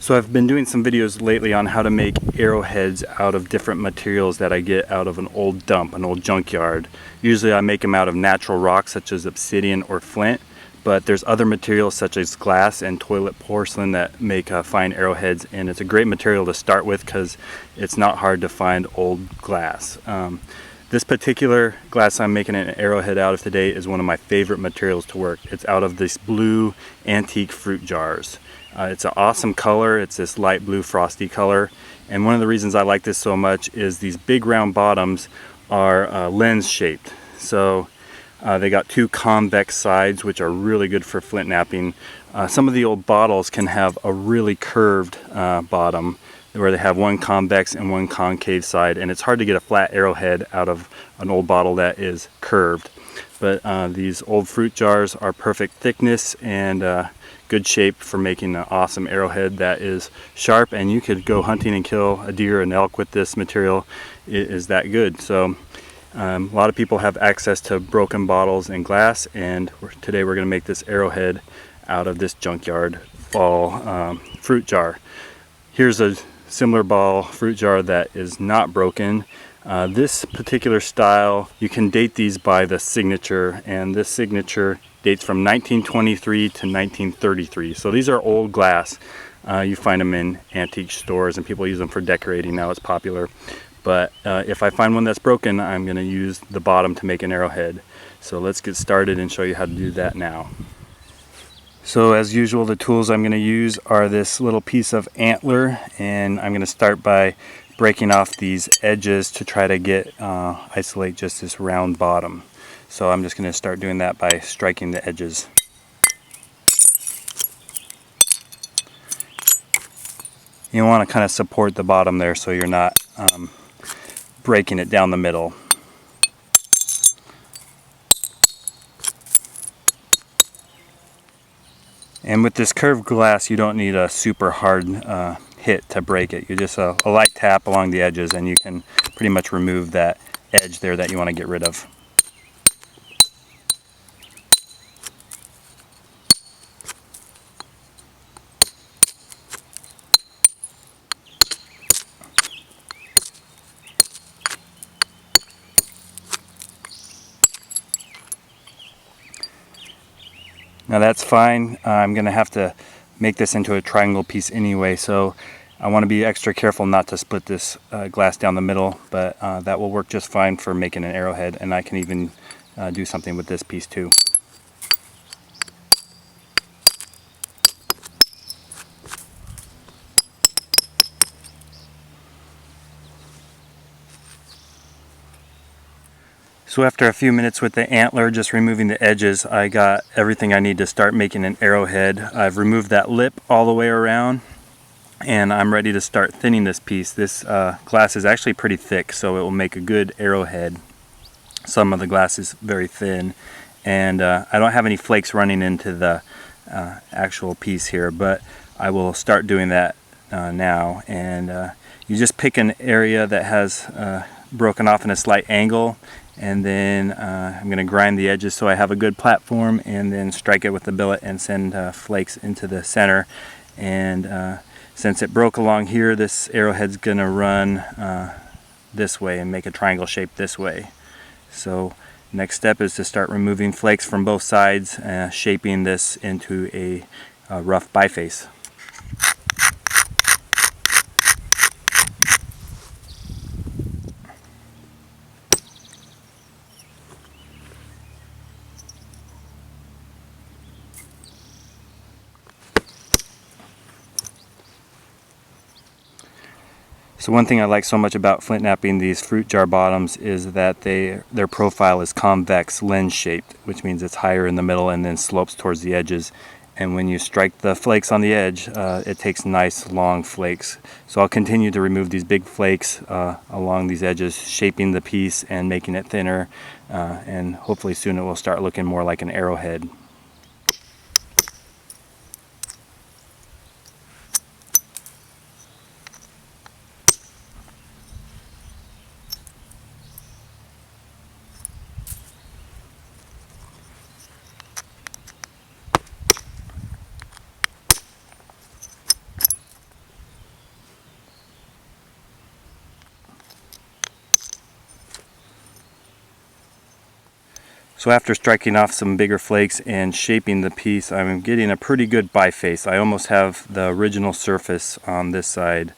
So I've been doing some videos lately on how to make arrowheads out of different materials that I get out of an old dump, an old junkyard. Usually I make them out of natural rocks such as obsidian or flint, but there's other materials such as glass and toilet porcelain that make fine arrowheads, and it's a great material to start with because it's not hard to find old glass. This particular glass I'm making an arrowhead out of today is one of my favorite materials to work. It's out of these blue antique fruit jars. It's an awesome color. It's this light blue frosty color, and one of the reasons I like this so much is these big round bottoms are lens shaped. So they got two convex sides, which are really good for flint knapping. Some of the old bottles can have a really curved bottom where they have one convex and one concave side, and it's hard to get a flat arrowhead out of an old bottle that is curved. But these old fruit jars are perfect thickness and good shape for making an awesome arrowhead that is sharp, and you could go hunting and kill a deer or an elk with this material. It is that good. So a lot of people have access to broken bottles and glass, and today we're going to make this arrowhead out of this junkyard ball fruit jar. Here's a similar ball fruit jar that is not broken. This particular style, you can date these by the signature, and this signature dates from 1923 to 1933. So these are old glass. You find them in antique stores and people use them for decorating. Now it's popular. But if I find one that's broken, I'm going to use the bottom to make an arrowhead. So let's get started and show you how to do that now. So as usual, the tools I'm going to use are this little piece of antler, and I'm going to start by breaking off these edges to try to get isolate just this round bottom. So I'm just going to start doing that by striking the edges. You want to kind of support the bottom there so you're not breaking it down the middle. And with this curved glass, you don't need a super hard hit to break it. You just a light tap along the edges and you can pretty much remove that edge there that you want to get rid of. Now that's fine. I'm going to have to make this into a triangle piece anyway, so I want to be extra careful not to split this glass down the middle, but that will work just fine for making an arrowhead, and I can even do something with this piece too. So after a few minutes with the antler, just removing the edges, I got everything I need to start making an arrowhead. I've removed that lip all the way around, and I'm ready to start thinning this piece. This glass is actually pretty thick, so it will make a good arrowhead. Some of the glass is very thin, and I don't have any flakes running into the actual piece here, but I will start doing that now. And you just pick an area that has broken off in a slight angle, and then I'm going to grind the edges so I have a good platform, and then strike it with the billet and send flakes into the center. And since it broke along here, this arrowhead's going to run this way and make a triangle shape this way. So next step is to start removing flakes from both sides, shaping this into a rough biface. So one thing I like so much about flint knapping these fruit jar bottoms is that their profile is convex, lens shaped, which means it's higher in the middle and then slopes towards the edges. And when you strike the flakes on the edge, it takes nice long flakes. So I'll continue to remove these big flakes along these edges, shaping the piece and making it thinner, and hopefully soon it will start looking more like an arrowhead. So after striking off some bigger flakes and shaping the piece, I'm getting a pretty good biface. I almost have the original surface on this side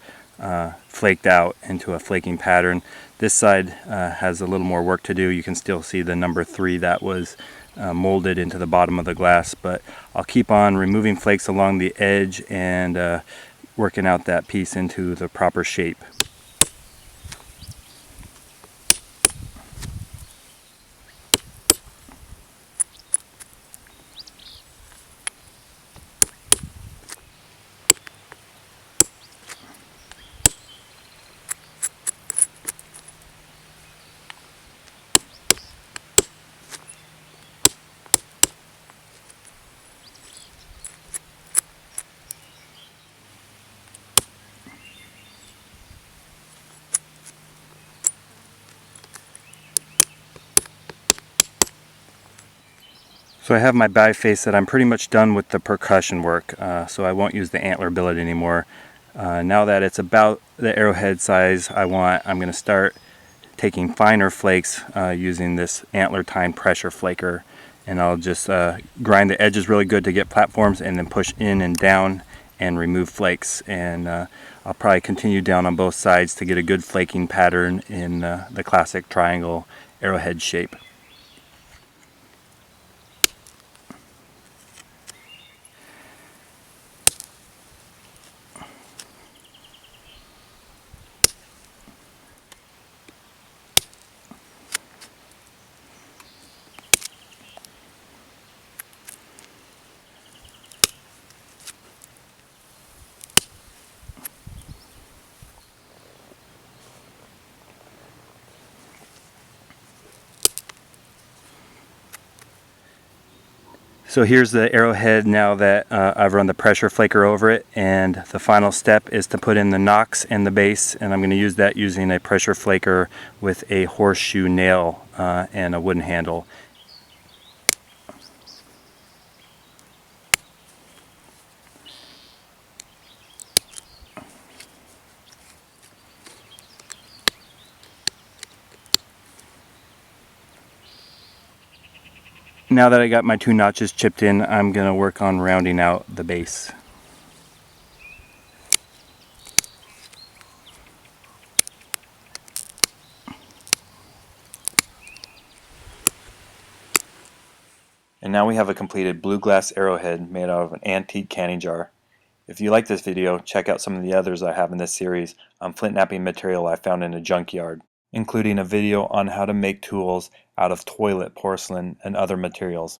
flaked out into a flaking pattern. This side has a little more work to do. You can still see the number 3 that was molded into the bottom of the glass, but I'll keep on removing flakes along the edge and working out that piece into the proper shape. So I have my biface that I'm pretty much done with the percussion work, so I won't use the antler billet anymore. Now that it's about the arrowhead size I'm going to start taking finer flakes using this antler tine pressure flaker, and I'll just grind the edges really good to get platforms and then push in and down and remove flakes, and I'll probably continue down on both sides to get a good flaking pattern in the classic triangle arrowhead shape. So here's the arrowhead now that I've run the pressure flaker over it, and the final step is to put in the nocks and the base, and I'm going to use that using a pressure flaker with a horseshoe nail and a wooden handle. Now that I got my 2 notches chipped in, I'm going to work on rounding out the base. And now we have a completed blue glass arrowhead made out of an antique canning jar. If you like this video, check out some of the others I have in this series on flint knapping material I found in a junkyard, including a video on how to make tools out of toilet porcelain and other materials.